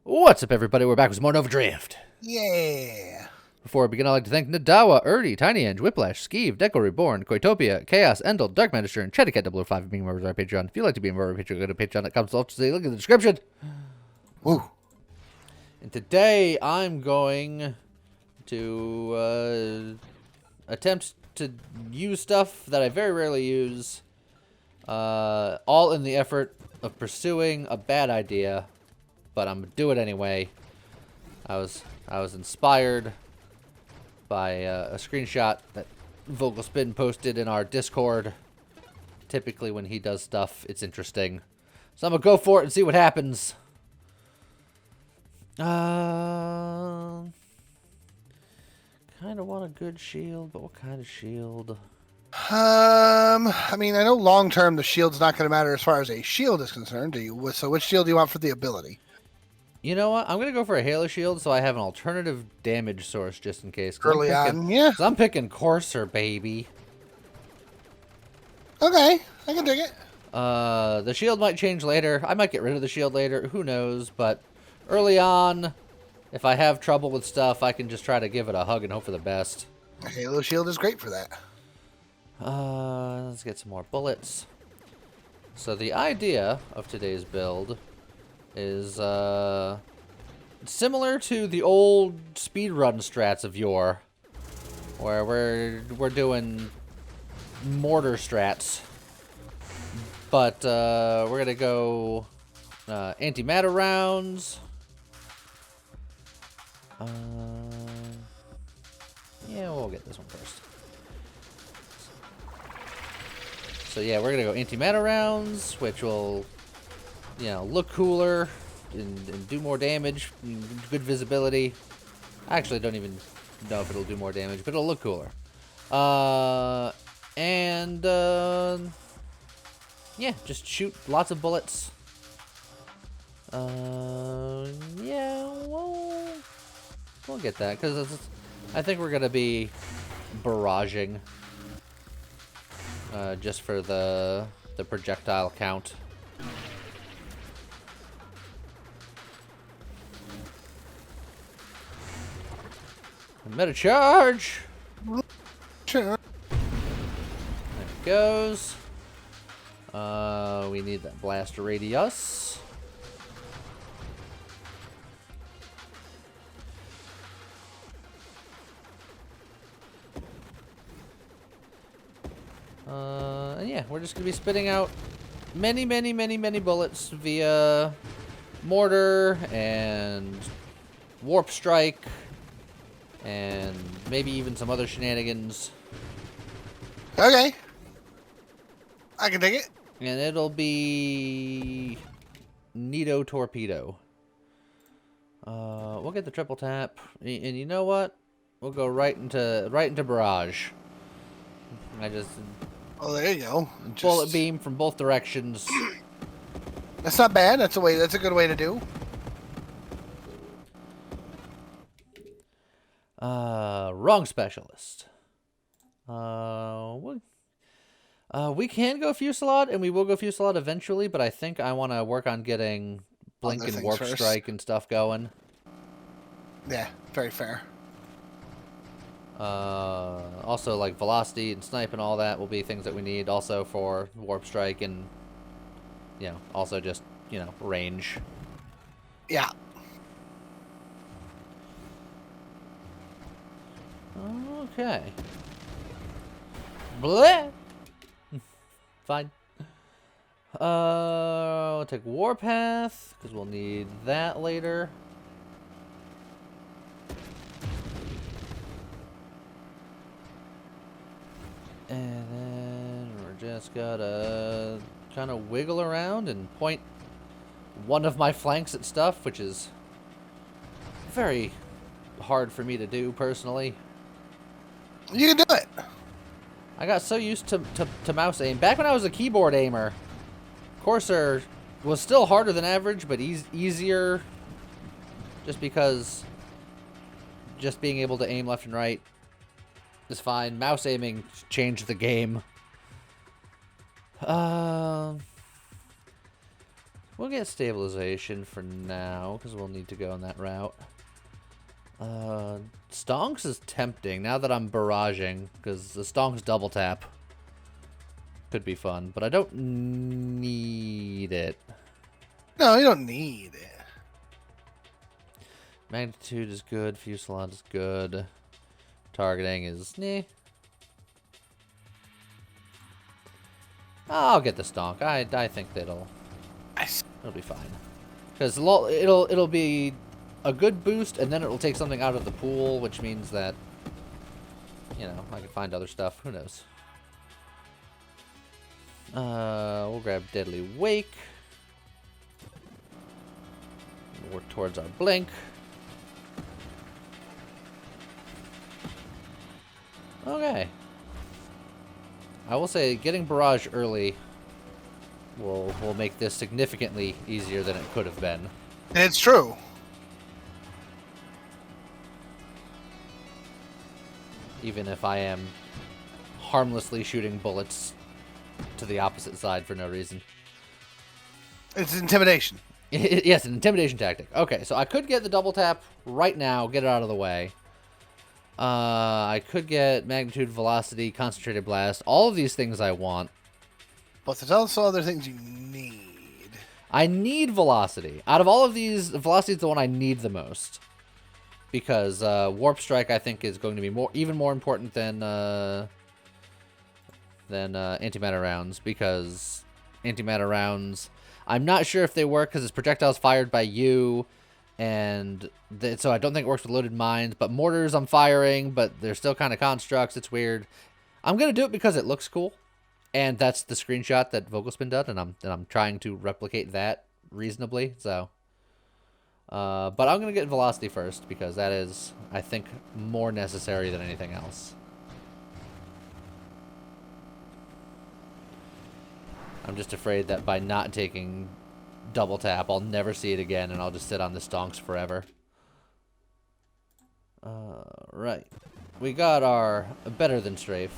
What's up, everybody? We're back with some more Nova Drift. Yeah. Before we begin, I'd like to thank Nadawa, Erdy, Tiny Eng, Whiplash, Skeeve, Deco Reborn, Koitopia, Chaos, Endel, Dark Magister, and Chedicat 005 for being members of our Patreon. If you'd like to be a member of our Patreon, go to patreon.com/say look in the description. Woo. And today, I'm going to attempt to use stuff that I very rarely use, all in the effort of pursuing a bad idea, but I'm gonna do it anyway. I was inspired by a screenshot that Vogelspin posted in our Discord. Typically, when he does stuff, it's interesting, so I'm gonna go for it and see what happens. Kind of want a good shield, but what kind of shield? I mean, I know long term the shield's not going to matter as far as a shield is concerned. So which shield do you want for the ability? You know what? I'm going to go for a Halo Shield so I have an alternative damage source just in case. Early on, yeah. Because I'm picking Courser, baby. Okay, I can dig it. The shield might change later. I might get rid of the shield later. Who knows? But early on, if I have trouble with stuff, I can just try to give it a hug and hope for the best. A Halo Shield is great for that. Let's get some more bullets. So the idea of today's build is similar to the old speedrun strats of yore, where we're doing mortar strats, but we're gonna go antimatter rounds. Yeah, we'll get this one first. So yeah, we're gonna go antimatter rounds, which will, you know, look cooler and do more damage, good visibility. I actually don't even know if it'll do more damage, but it'll look cooler. Yeah, just shoot lots of bullets. Yeah, we'll get that, because I think we're gonna be barraging, just for the projectile count. Meta charge. Sure. There it goes. We need that blast radius. And yeah, we're just gonna be spitting out many bullets via mortar and warp strike, and maybe even some other shenanigans. Okay. I can dig it. And it'll be Neato Torpedo. We'll get the triple tap, and you know what? We'll go right into barrage. Oh, there you go. Bullet beam from both directions. That's not bad. That's a good way to do. Wrong specialist. We can go Fusillade, and we will go Fusillade eventually, but I think I want to work on getting Blink and Warp Strike and stuff going. Yeah, very fair. Also, like Velocity and Snipe and all that will be things that we need also for Warp Strike and, you know, also just, you know, range. Yeah. Okay. Bleh! Fine. We'll take Warpath, because we'll need that later. And then we're just gotta kind of wiggle around and point one of my flanks at stuff, which is very hard for me to do personally. You can do it. I got so used to mouse aim. Back when I was a keyboard aimer, Courser was still harder than average, but easier, just because just being able to aim left and right is fine. Mouse aiming changed the game. We'll get stabilization for now, because we'll need to go on that route. Stonks is tempting, now that I'm barraging, because the Stonks double tap. Could be fun, but I don't need it. No, you don't need it. Magnitude is good, Fusillade is good. Targeting is, nah. I'll get the Stonk. I think that it'll be fine. Because it'll be a good boost, and then it'll take something out of the pool, which means that, you know, I can find other stuff. Who knows? We'll grab Deadly Wake. Work towards our Blink. Okay. I will say getting Barrage early will make this significantly easier than it could have been. It's true. Even if I am harmlessly shooting bullets to the opposite side for no reason. It's intimidation. Yes, an intimidation tactic. Okay, so I could get the double tap right now, get it out of the way. I could get Magnitude, Velocity, Concentrated Blast. All of these things I want. But there's also other things you need. I need Velocity. Out of all of these, Velocity is the one I need the most. Because Warp Strike, I think, is going to be even more important than antimatter rounds. Because antimatter rounds, I'm not sure if they work because it's projectiles fired by you. And so I don't think it works with loaded mines. But mortars I'm firing, but they're still kind of constructs. It's weird. I'm going to do it because it looks cool. And that's the screenshot that Vogelspin did. And I'm trying to replicate that reasonably. So, but I'm going to get Velocity first because that is, I think, more necessary than anything else. I'm just afraid that by not taking double tap, I'll never see it again, and I'll just sit on the Stonks forever. Right. We got our better than strafe.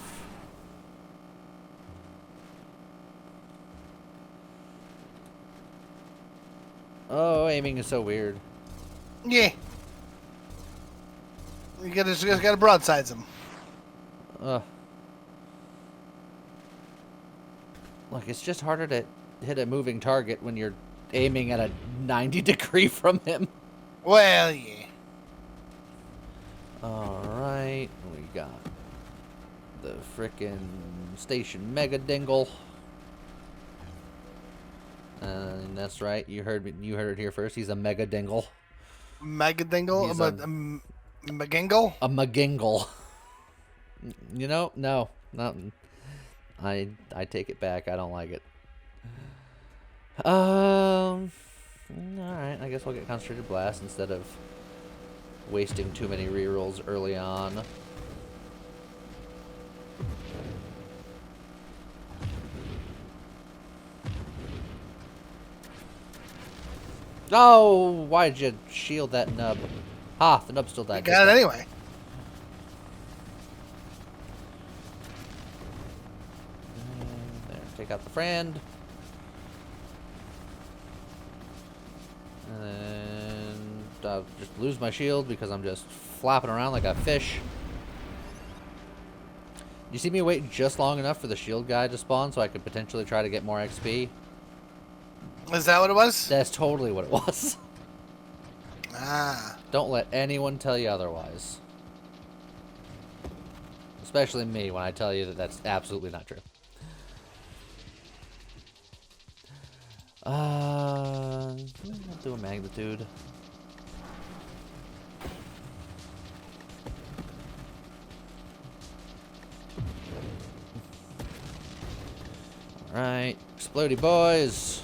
Oh, aiming is so weird. Yeah. You just gotta broadside them. Look, it's just harder to hit a moving target when you're aiming at a 90 degree from him. Well, yeah. Alright, we got the frickin' Station Mega Dingle. And that's right, you heard it here first. He's a Mega Dingle. Mega Dingle? He's A Magingle? A Magingle. You know, no, I take it back. I don't like it. Alright, I guess we'll get Concentrated Blast instead of wasting too many rerolls early on. Oh, why'd you shield that nub? Ha, the nub still died. You got it anyway. There, take out the friend. And then I'll just lose my shield because I'm just flapping around like a fish. You see me wait just long enough for the shield guy to spawn so I could potentially try to get more XP? Is that what it was? That's totally what it was. Ah. Don't let anyone tell you otherwise. Especially me when I tell you that that's absolutely not true. I'll do a magnitude. Alright, explodey boys.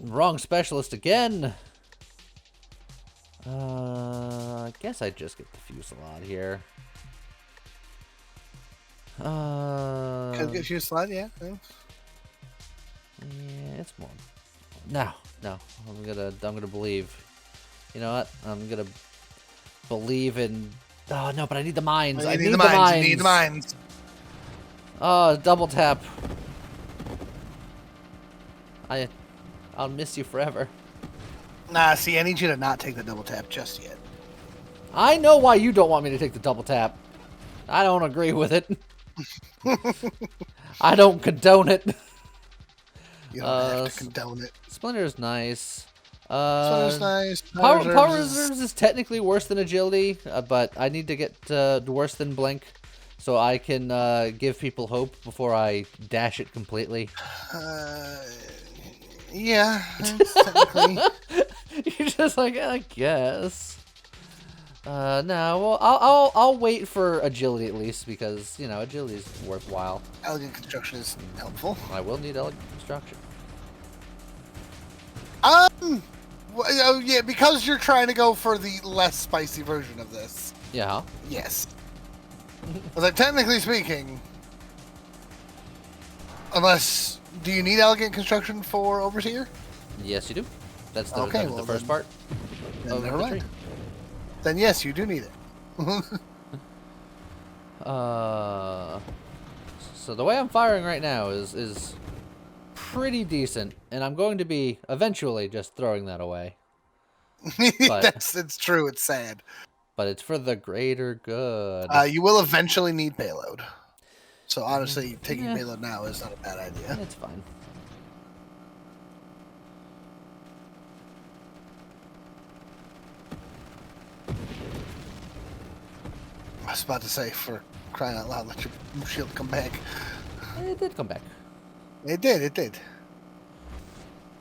Wrong specialist again. I guess I just get the Fusillade here. Could get Fusillade, yeah. Yeah, it's more. No. I'm gonna believe. You know what? I'm gonna believe in. Oh no, but I need the mines. Well, I need the mines. You need the mines. Oh, double tap. I'll miss you forever. Nah, see, I need you to not take the double tap just yet. I know why you don't want me to take the double tap. I don't agree with it. I don't condone it. You don't have to condone it. Splinter's nice. Splinter's nice. Power reserves is technically worse than agility, but I need to get worse than blink, so I can give people hope before I dash it completely. Yeah, technically. You're just like, I guess. No, well, I'll wait for agility at least because agility is worthwhile. Elegant construction is helpful. I will need elegant construction. Yeah, because you're trying to go for the less spicy version of this. Yeah. Yes. Like technically speaking, unless do you need elegant construction for overseer? Yes, you do. That's the, okay, the first part. Then never mind. Then yes, you do need it. So the way I'm firing right now is pretty decent, and I'm going to be eventually just throwing that away. But, it's true. It's sad. But it's for the greater good. You will eventually need payload. So honestly, taking payload now is not a bad idea. It's fine. I was about to say, for crying out loud, let your shield come back. It did come back. It did. It did.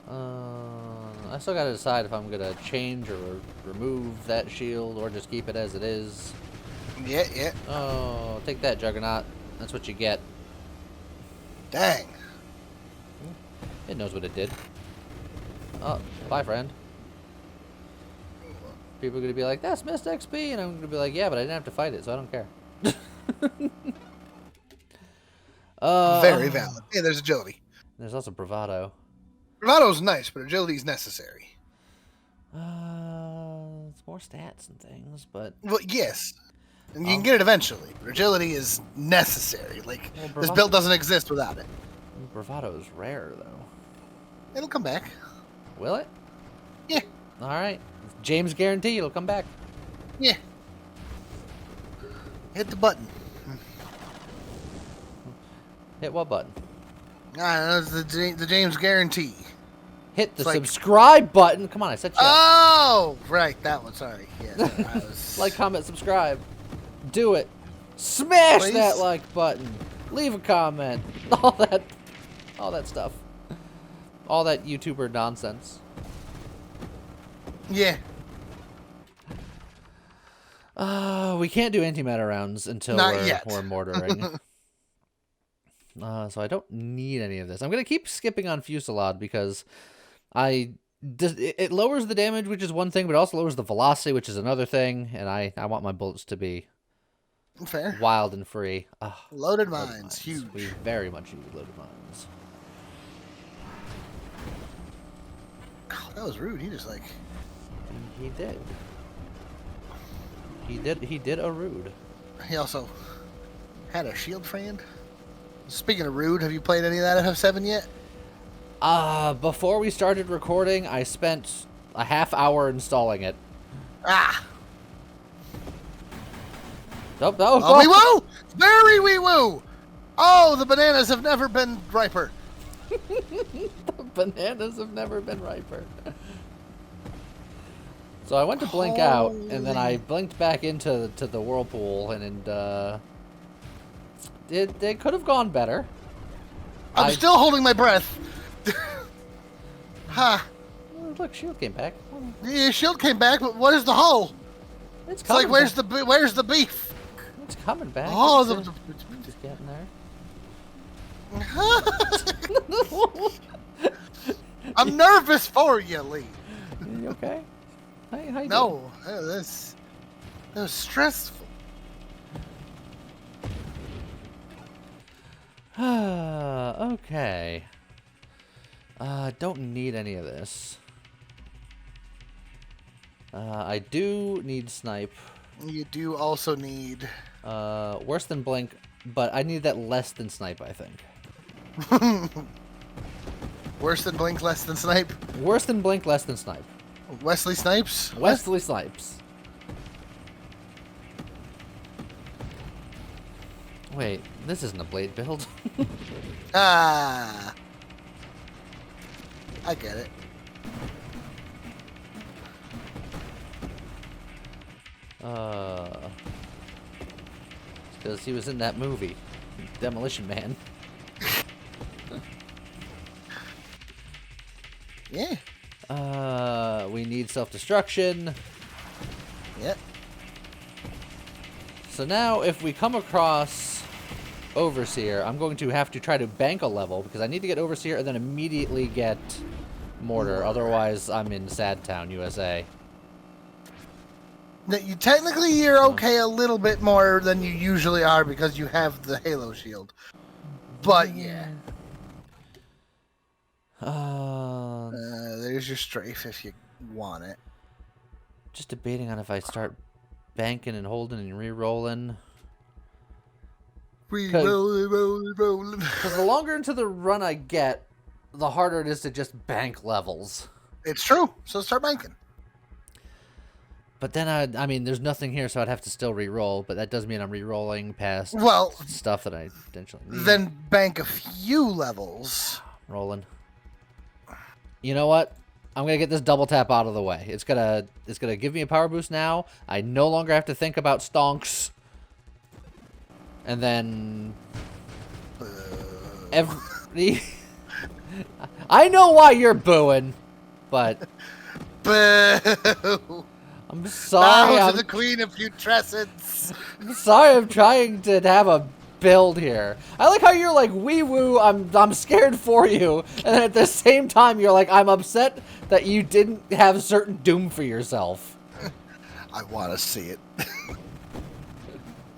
I still gotta decide if I'm gonna change or remove that shield or just keep it as it is. Yeah, yeah. Oh, take that, Juggernaut. That's what you get. Dang. It knows what it did. Oh, bye, friend. People are gonna be like, that's missed XP, and I'm gonna be like, yeah, but I didn't have to fight it, so I don't care. Very valid. Yeah, there's agility. There's also bravado. Bravado's nice, but agility's necessary. It's more stats and things, but... Well, yes. And you can get it eventually. But agility is necessary. Like, this build doesn't exist without it. Bravado is rare, though. It'll come back. Will it? Yeah. Alright. James guarantee it'll come back. Yeah. Hit the button. Hit what button? That's the James guarantee. Hit the subscribe button. Come on, I said. Oh, right, that one. Sorry. Yeah. I was... Like, comment, subscribe. Do it. Smash that like button. Leave a comment. All that stuff. All that YouTuber nonsense. Yeah. We can't do antimatter rounds until we're mortaring. So I don't need any of this. I'm going to keep skipping on Fusillade because it lowers the damage, which is one thing, but it also lowers the velocity, which is another thing, and I want my bullets to be fair, wild and free. Loaded mines, huge. We very much use loaded mines. Oh, that was rude. He just like... He did. He did a rude. He also had a shield friend. Speaking of rude, have you played any of that FF7 yet? Before we started recording, I spent a half hour installing it. Ah! Nope, oh, wee woo! Very wee woo! Oh, the bananas have never been riper. The bananas have never been riper. So I went to blink out, and then I blinked back into the whirlpool, and it could have gone better. I'm still holding my breath. Ha! Oh, look, shield came back. Yeah, shield came back, but what is the hull? It's like where's the beef? It's coming back. Oh, it's just getting there. I'm nervous for you, Lee. You okay? How you no, that was stressful. Okay. Don't need any of this. I do need snipe. You do also need... worse than blink, but I need that less than snipe, I think. Worse than Blink, less than Snipe. Worse than Blink, less than Snipe. Wesley Snipes? Wesley Snipes. Wait, this isn't a blade build. Ah. I get it. Because he was in that movie, Demolition Man. Yeah. We need self-destruction. Yep. So now, if we come across Overseer, I'm going to have to try to bank a level, because I need to get Overseer and then immediately get Mortar. Otherwise, I'm in Sad Town, USA. Now, technically, you're okay a little bit more than you usually are because you have the Halo shield. But, yeah. There's your strafe if you want it. Just debating on if I start banking and holding and re-rolling. Re-rolling. Because the longer into the run I get, the harder it is to just bank levels. It's true. So start banking. But then, I mean, there's nothing here, so I'd have to still re-roll. But that does mean I'm re-rolling past stuff that I potentially need. Then bank a few levels. Rolling. You know what? I'm gonna get this double tap out of the way. It's gonna give me a power boost now. I no longer have to think about stonks. And then every I know why you're booing, but Boo! I'm sorry. Bow to the Queen of Putrescence. I'm sorry. I'm trying to have a build here. I like how you're like, wee woo, I'm scared for you, and then at the same time you're like, I'm upset that you didn't have certain doom for yourself. I want to see it.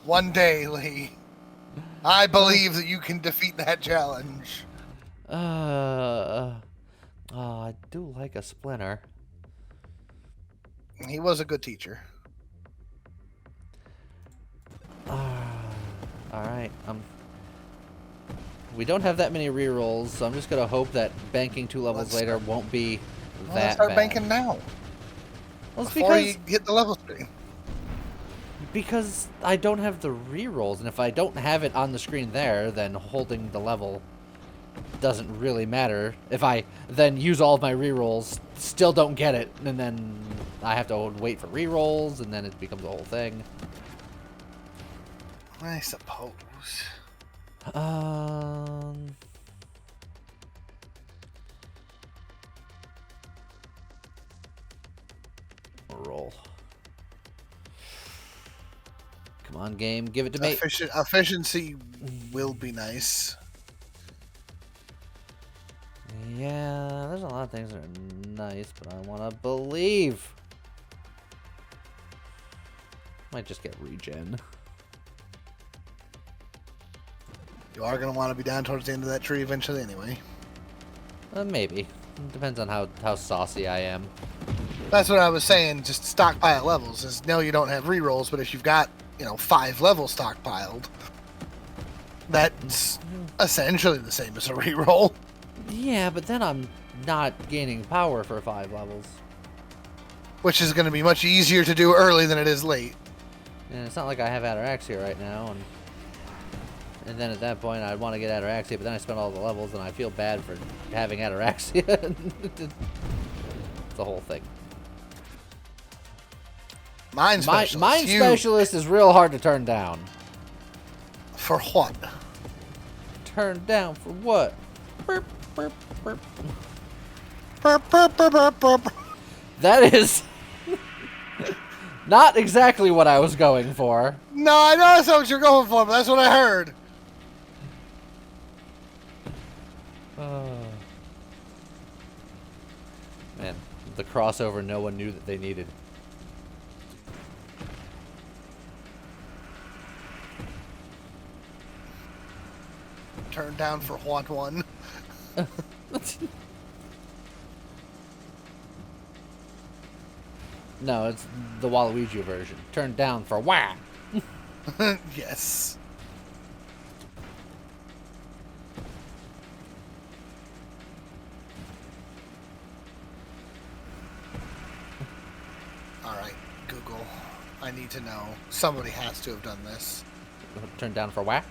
One day, Lee. I believe that you can defeat that challenge. Oh, I do like a Splinter. He was a good teacher. Alright, we don't have that many rerolls, so I'm just gonna hope that banking 2 levels later won't be that let's start bad. banking now. Well, it's before you hit the level screen. Because I don't have the rerolls, and if I don't have it on the screen there, then holding the level doesn't really matter. If I then use all of my rerolls, still don't get it, and then I have to wait for rerolls, and then it becomes a whole thing. I suppose. Roll. Come on, game. Give it to me. Efficiency will be nice. Yeah, there's a lot of things that are nice, but I want to believe. Might just get regen. You are going to want to be down towards the end of that tree eventually anyway. Maybe. It depends on how saucy I am. That's what I was saying, just stockpile levels. Is no, you don't have rerolls, but if you've got, 5 levels stockpiled, that's essentially the same as a reroll. Yeah, but then I'm not gaining power for 5 levels. Which is going to be much easier to do early than it is late. And it's not like I have Ataraxia right now, and then at that point I'd want to get Ataraxia, but then I spend all the levels and I feel bad for having Ataraxia. It's the whole thing. Mind Specialist. Mind Specialist is real hard to turn down. For what? Turn down for what? Burp, burp, burp. Burp, burp, burp, burp, burp. That is not exactly what I was going for. No, I know that's not what you're going for, but that's what I heard. Man, the crossover no one knew that they needed. Turn down for what one? No, it's the Waluigi version. Turn down for wah. Yes. Google. I need to know. Somebody has to have done this. Turn down for whack.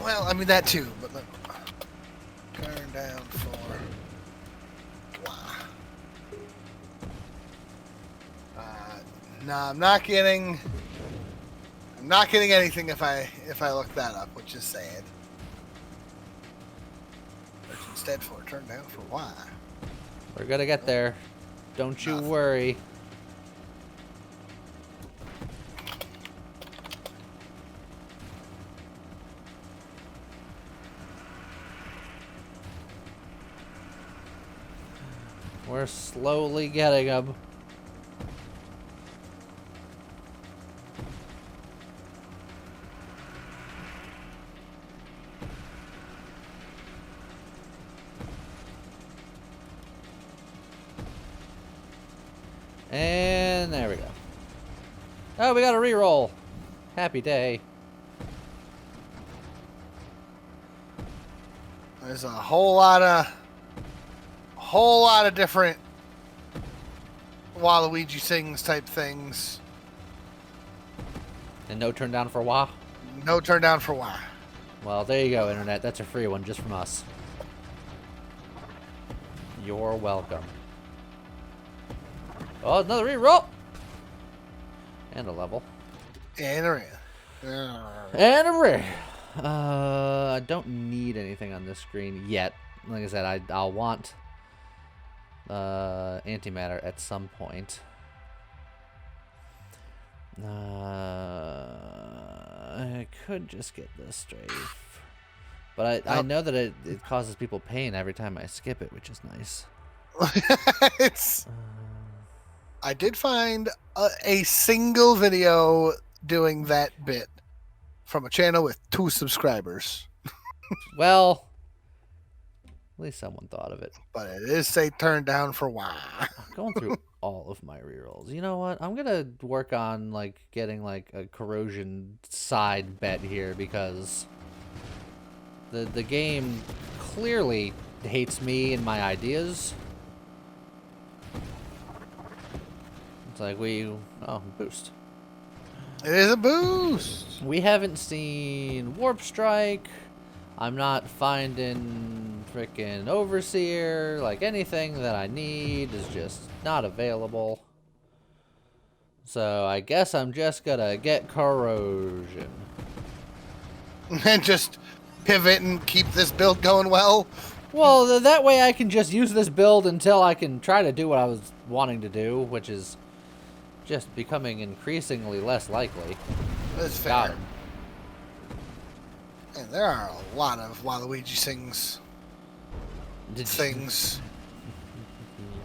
Well, I mean that too, but turn down for blah. No, I'm not getting anything if I look that up, which is sad. Search instead for turn down for why. We're gonna get there. Don't you worry. We're slowly getting them. And there we go. Oh, we got a reroll. Happy day. There's a whole lot of different Waluigi sings type things. And no turn down for wah? No turn down for why. Well, there you go, Internet. That's a free one just from us. You're welcome. Oh, another reroll! And a level. And a ring. And a ring. I don't need anything on this screen yet. Like I said, I'll want antimatter at some point. I could just get this strafe. But I know that it causes people pain every time I skip it, which is nice. I did find a single video doing that bit from a channel with 2 subscribers. Well, at least someone thought of it. But it is say turn down for why. I'm going through all of my rerolls. You know what? I'm gonna work on like getting like a corrosion side bet here because the game clearly hates me and my ideas. It's like boost. It is a boost. We haven't seen Warp Strike. I'm not finding frickin' Overseer. Like anything that I need is just not available. So I guess I'm just gonna get corrosion. And just pivot and keep this build going well. Well, that way I can just use this build until I can try to do what I was wanting to do, which is just becoming increasingly less likely. That's fair. Got him. And there are a lot of Waluigi sings. Things.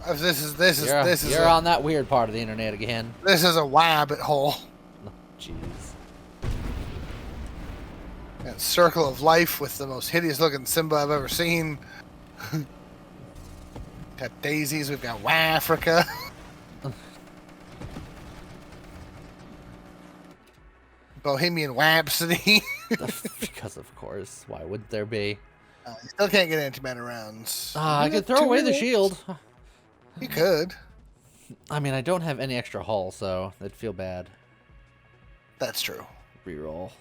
You're on that weird part of the internet again. This is a rabbit hole. Oh, jeez. That circle of life with the most hideous looking Simba I've ever seen. Got daisies. We've got Africa. Bohemian Rhapsody. Because of course, why wouldn't there be? You still can't get antimatter rounds. I could throw away the shield. You could. I mean, I don't have any extra hull, so that'd feel bad. That's true. Reroll.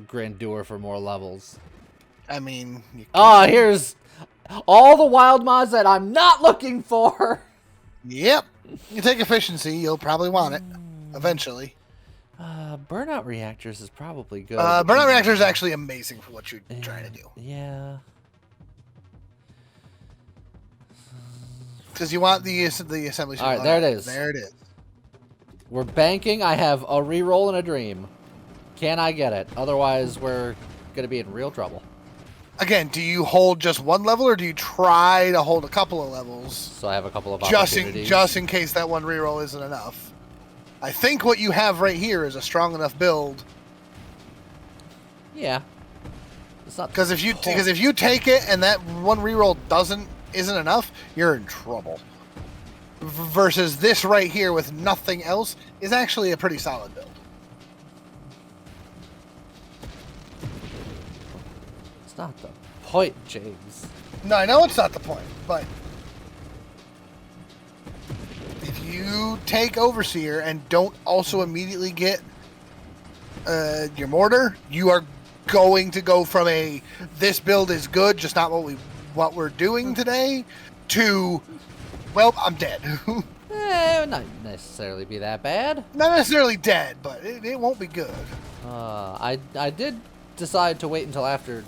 Grandeur for more levels. I mean... here's all the wild mods that I'm not looking for. Yep. You take efficiency, you'll probably want it. Eventually. Burnout reactors is probably good. Burnout reactor is actually amazing for what you're trying to do. Yeah. Because you want the assembly. All right, there it is. There it is. We're banking. I have a reroll and a dream. Can I get it? Otherwise, we're gonna be in real trouble. Again, do you hold just one level, or do you try to hold a couple of levels? So I have a couple of opportunities. Just in case that one reroll isn't enough. I think what you have right here is a strong enough build. Yeah. It's not because if you take it and that one reroll isn't enough, you're in trouble. Versus this right here with nothing else is actually a pretty solid build. It's not the point, James. No, I know it's not the point, but you take Overseer and don't also immediately get your mortar, you are going to go from a this build is good, just not what we're doing today, to well, I'm dead. It would not necessarily be that bad. Not necessarily dead, but it won't be good. I did decide to wait until after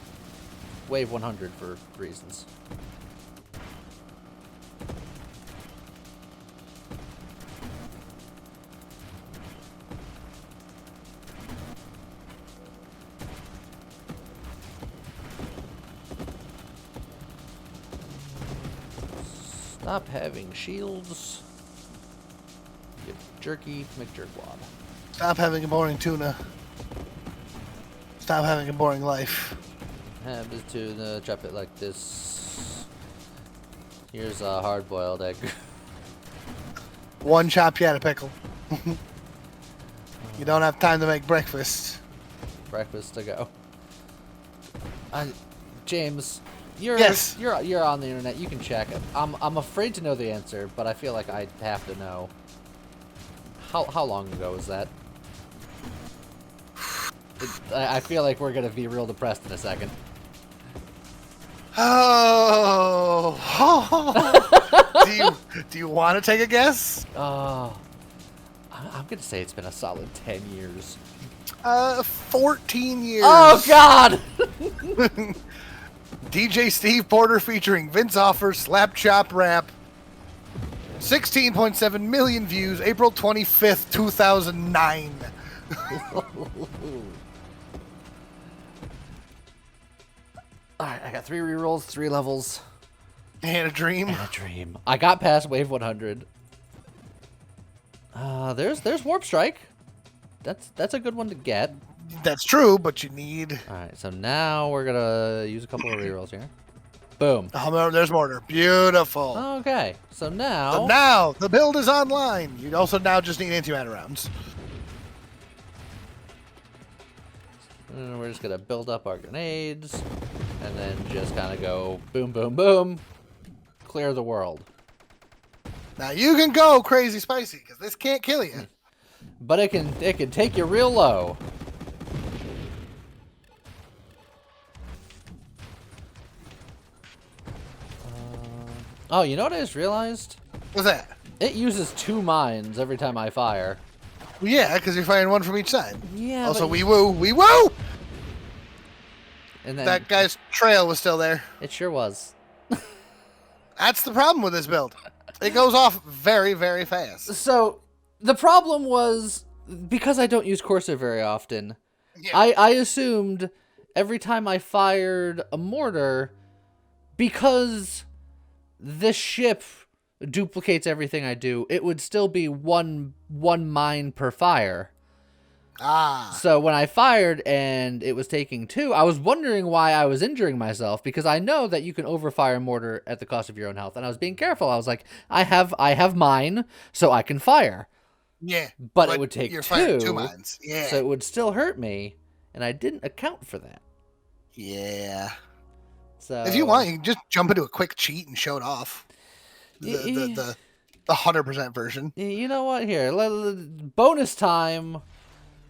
Wave 100 for reasons. Stop having shields. Get jerky McJerkwad. Stop having a boring tuna. Stop having a boring life. Have this tuna, chop it like this. Here's a hard-boiled egg. One chop, you had a pickle. You don't have time to make breakfast. Breakfast to go. James, you're Yes. you're on the internet. You can check it. I'm afraid to know the answer, but I feel like I have to know. How long ago was that? I feel like we're gonna be real depressed in a second. Oh. do you want to take a guess? Oh, I'm gonna say it's been a solid 10 years. 14 years. Oh God! DJ Steve Porter featuring Vince Offer, Slap Chop Rap. 16.7 million views, April 25th, 2009. Alright, I got 3 rerolls, 3 levels, And a dream. and a dream. I got past Wave 100. There's Warp Strike. That's a good one to get. That's true, but you need... Alright, so now we're gonna use a couple of rerolls here. Boom. Oh, there's mortar. Beautiful. Okay, so now... So now, the build is online. You also now just need antimatter rounds. And we're just gonna build up our grenades, and then just kind of go boom, boom, boom, clear the world. Now you can go crazy spicy, because this can't kill you. But it can take you real low. Oh, you know what I just realized? What's that? It uses 2 mines every time I fire. Well, yeah, because you're firing one from each side. Yeah. Also, but we woo! And then That guy's trail was still there. it sure was. That's the problem with this build. It goes off very, very fast. So the problem was because I don't use Corsair very often. Yeah. I assumed every time I fired a mortar, because this ship duplicates everything I do, it would still be one mine per fire. Ah. So when I fired and it was taking 2, I was wondering why I was injuring myself, because I know that you can overfire mortar at the cost of your own health, and I was being careful. I was like, I have mine, so I can fire. Yeah. But it would take you're 2, firing 2 mines. Yeah. so it would still hurt me, and I didn't account for that. Yeah. So If you want, you can just jump into a quick cheat and show it off. The 100% version. You know what? Here, bonus time.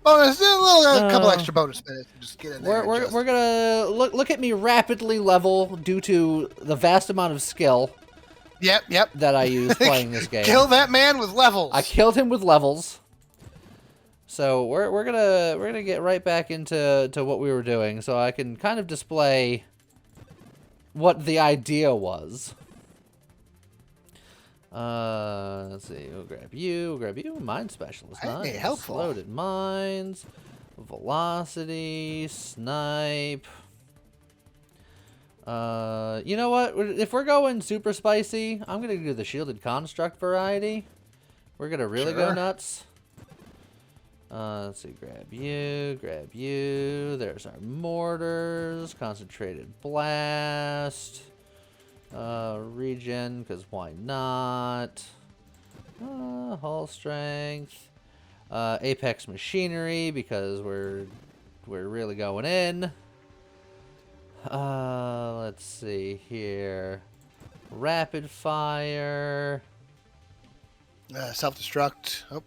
Bonus, a couple extra bonus minutes. Just get in there. We're gonna look at me rapidly level due to the vast amount of skill. Yep. That I use playing this game. Kill that man with levels. I killed him with levels. So we're gonna get right back into what we were doing, so I can kind of display what the idea was. Let's see. We'll grab you. Mine specialist. Hey, Nice. helpful. Loaded mines. Velocity. Snipe. You know what? If we're going super spicy, I'm gonna do the shielded construct variety. We're gonna really go Sure. nuts. Let's see. Grab you. There's our mortars. Concentrated blast. Regen, because why not? Hull strength. Apex machinery, because we're really going in. Let's see here. Rapid fire. Self-destruct. Oh.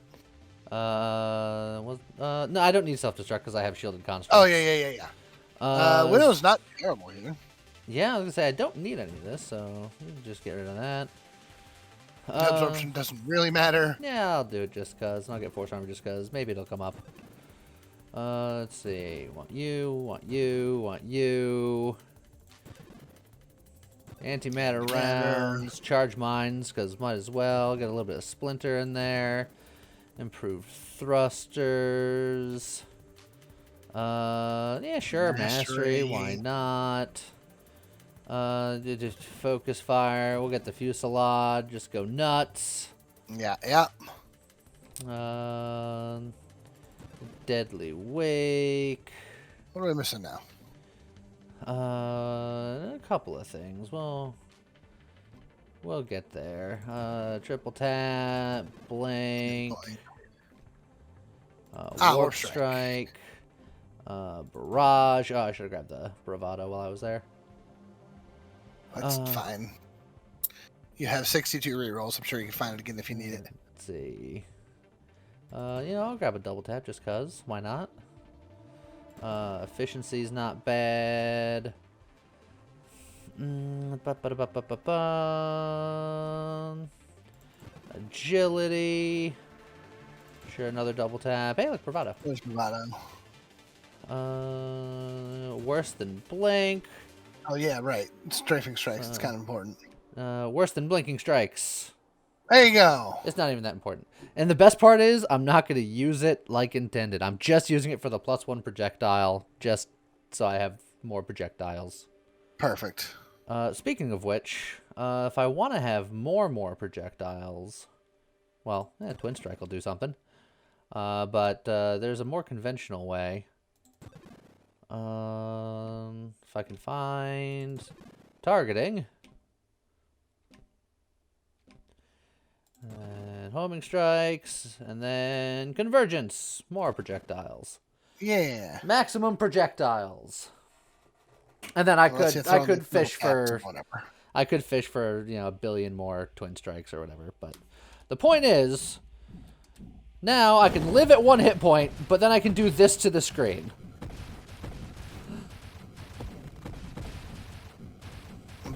No, I don't need self-destruct because I have shielded constructs. Oh, yeah. Widow's not terrible either. Yeah, I was gonna say I don't need any of this, so we can just get rid of that. Absorption doesn't really matter. Yeah, I'll do it just cause. And I'll get force armor just cause. Maybe it'll come up. Let's see. Want you. Antimatter rounds, charge mines, because might as well. Get a little bit of splinter in there. Improved thrusters. Yeah, sure, mastery. Why not? Just focus fire. We'll get the fusillade. Just go nuts. Yeah. Deadly wake. What are we missing now? A couple of things. Well, we'll get there. Triple tap, blink, warp strike, barrage. Oh, I should have grabbed the bravado while I was there. That's fine. You have 62 rerolls. I'm sure you can find it again if you need it. Let's see. I'll grab a double tap just cause. Why not? Efficiency's not bad. Agility. Sure, another double tap. Hey, look, bravado. There's bravado. Worse than blink. Oh yeah, right. Strafing strikes. It's kind of important. Worse than blinking strikes. There you go. It's not even that important. And the best part is, I'm not going to use it like intended. I'm just using it for the +1 projectile, just so I have more projectiles. Perfect. Speaking of which, if I want to have more projectiles, well, Twin Strike will do something. But there's a more conventional way. If I can find targeting. And homing strikes, and then convergence. More projectiles. Yeah. Maximum projectiles. And then I could fish for a billion more twin strikes or whatever. But the point is, now I can live at 1 hit point, but then I can do this to the screen.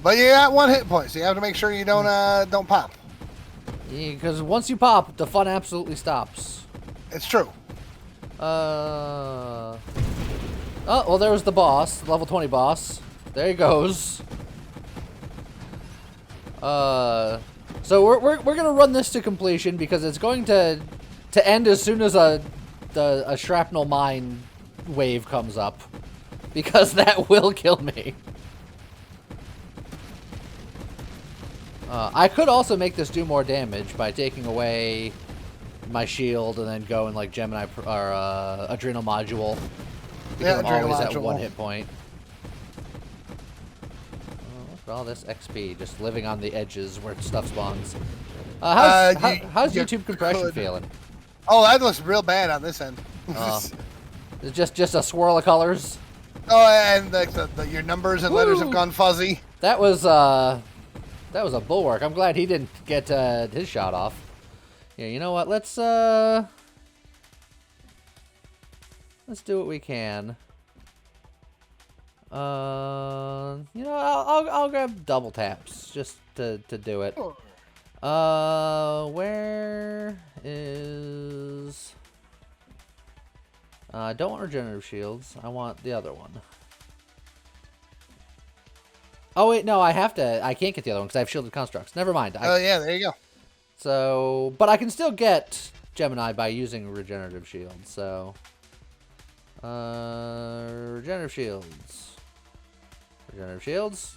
But you got 1 hit point, so you have to make sure you don't pop. Because once you pop, the fun absolutely stops. It's true. Oh, well, there was the boss, level 20 boss. There he goes. So we're gonna run this to completion because it's going to end as soon as a shrapnel mine wave comes up, because that will kill me. I could also make this do more damage by taking away my shield and then go in like Gemini or Adrenal Module. Because I'm always at 1 hit point. Look at all this XP just living on the edges where stuff spawns. How's YouTube compression feeling? Oh, that looks real bad on this end. It's just a swirl of colors. Oh, and your numbers and letters have gone fuzzy. That was a bulwark. I'm glad he didn't get his shot off. Yeah, you know what? Let's do what we can. I'll grab double taps just to do it. Where is? I don't want regenerative shields. I want the other one. Oh wait, no, I can't get the other one because I have shielded constructs. Never mind. Oh yeah, there you go. So, but I can still get Gemini by using regenerative shields. So, regenerative shields. Regenerative shields.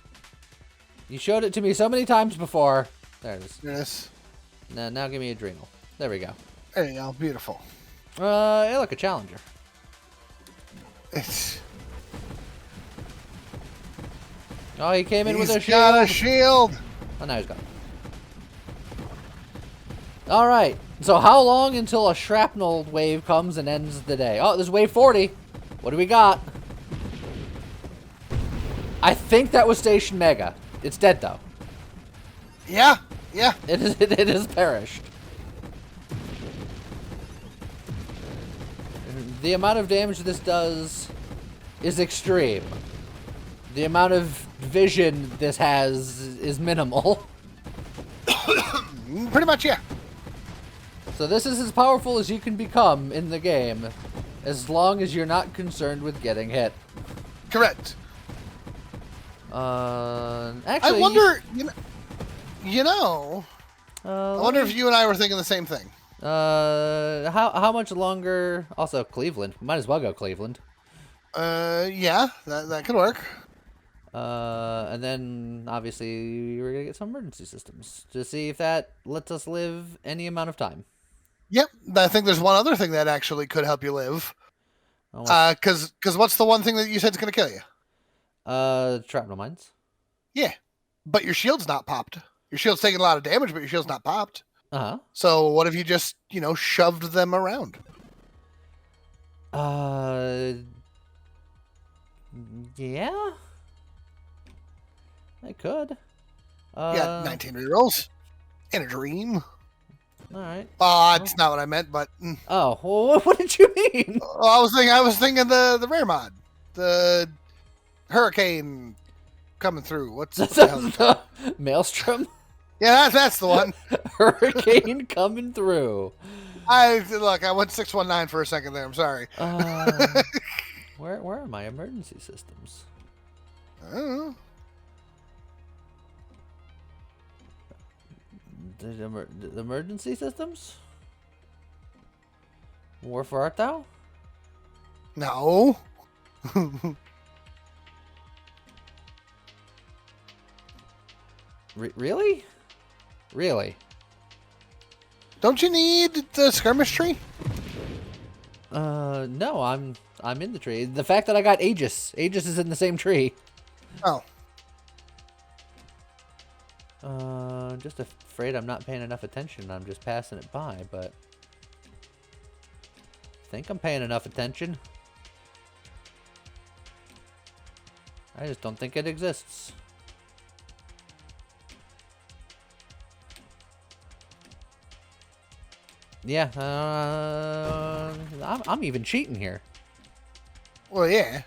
You showed it to me so many times before. There it is. Yes. Now give me adrenal. There we go. There you go. Beautiful. Hey, look, a challenger. Oh, he came in with a shield. He's got a shield. Oh, now he's gone. All right. So how long until a shrapnel wave comes and ends the day? Oh, there's wave 40. What do we got? I think that was Station Mega. It's dead though. Yeah. It is perished. the amount of damage this does is extreme. The amount of vision this has is minimal. Pretty much, yeah. So this is as powerful as you can become in the game, as long as you're not concerned with getting hit. Correct. Actually, I wonder, I wonder let if you and I were thinking the same thing. how much longer? Also, Cleveland. Might as well go Cleveland. Yeah, that could work. And then obviously we're gonna get some emergency systems to see if that lets us live any amount of time. Yep, I think there's one other thing that actually could help you live. Oh, Because what's the one thing that you said is going to kill you? shrapnel mines. Yeah, but your shield's not popped. Your shield's taking a lot of damage, but your shield's not popped. Uh-huh. So what if you just, shoved them around? Yeah. I could. You got 19 rerolls in a dream. All right. That's not what I meant, but Oh, well, what did you mean? I was thinking the rare mod, the hurricane coming through. What's the hell is that? The Maelstrom? Yeah, that's the one. Hurricane coming through. I went 619 for a second there. I'm sorry. Where are my emergency systems? I don't know. The emergency systems? Wherefore art thou? No. Really? Really? Don't you need the skirmish tree? No, I'm in the tree. The fact that I got Aegis is in the same tree. Oh. Just afraid I'm not paying enough attention. I'm just passing it by, but I think I'm paying enough attention. I just don't think it exists. Yeah, I'm even cheating here. Well, yeah.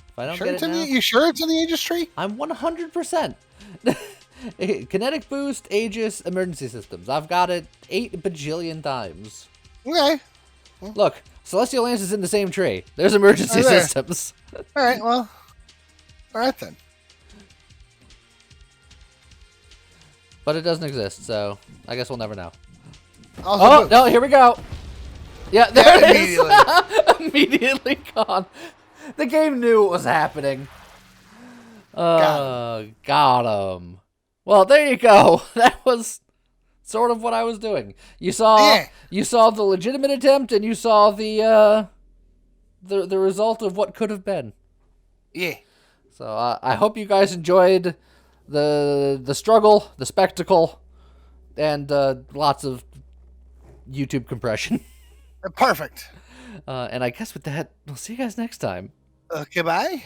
If I don't get it now, you sure it's in the Aegis tree? I'm 100%. Kinetic boost, Aegis, emergency systems. I've got it 8 bajillion times. Okay. Look, Celestial Lance is in the same tree. There's emergency systems. All right, well. All right, then. But it doesn't exist, so I guess we'll never know. Also Oh, moves. no, here we go. Yeah, there it is. Immediately. Immediately gone. The game knew it was happening. Got him. Well, there you go. That was sort of what I was doing. You saw the legitimate attempt, and you saw the result of what could have been. Yeah. So I hope you guys enjoyed the struggle, the spectacle, and lots of YouTube compression. Perfect. And I guess with that, we'll see you guys next time. Okay, bye.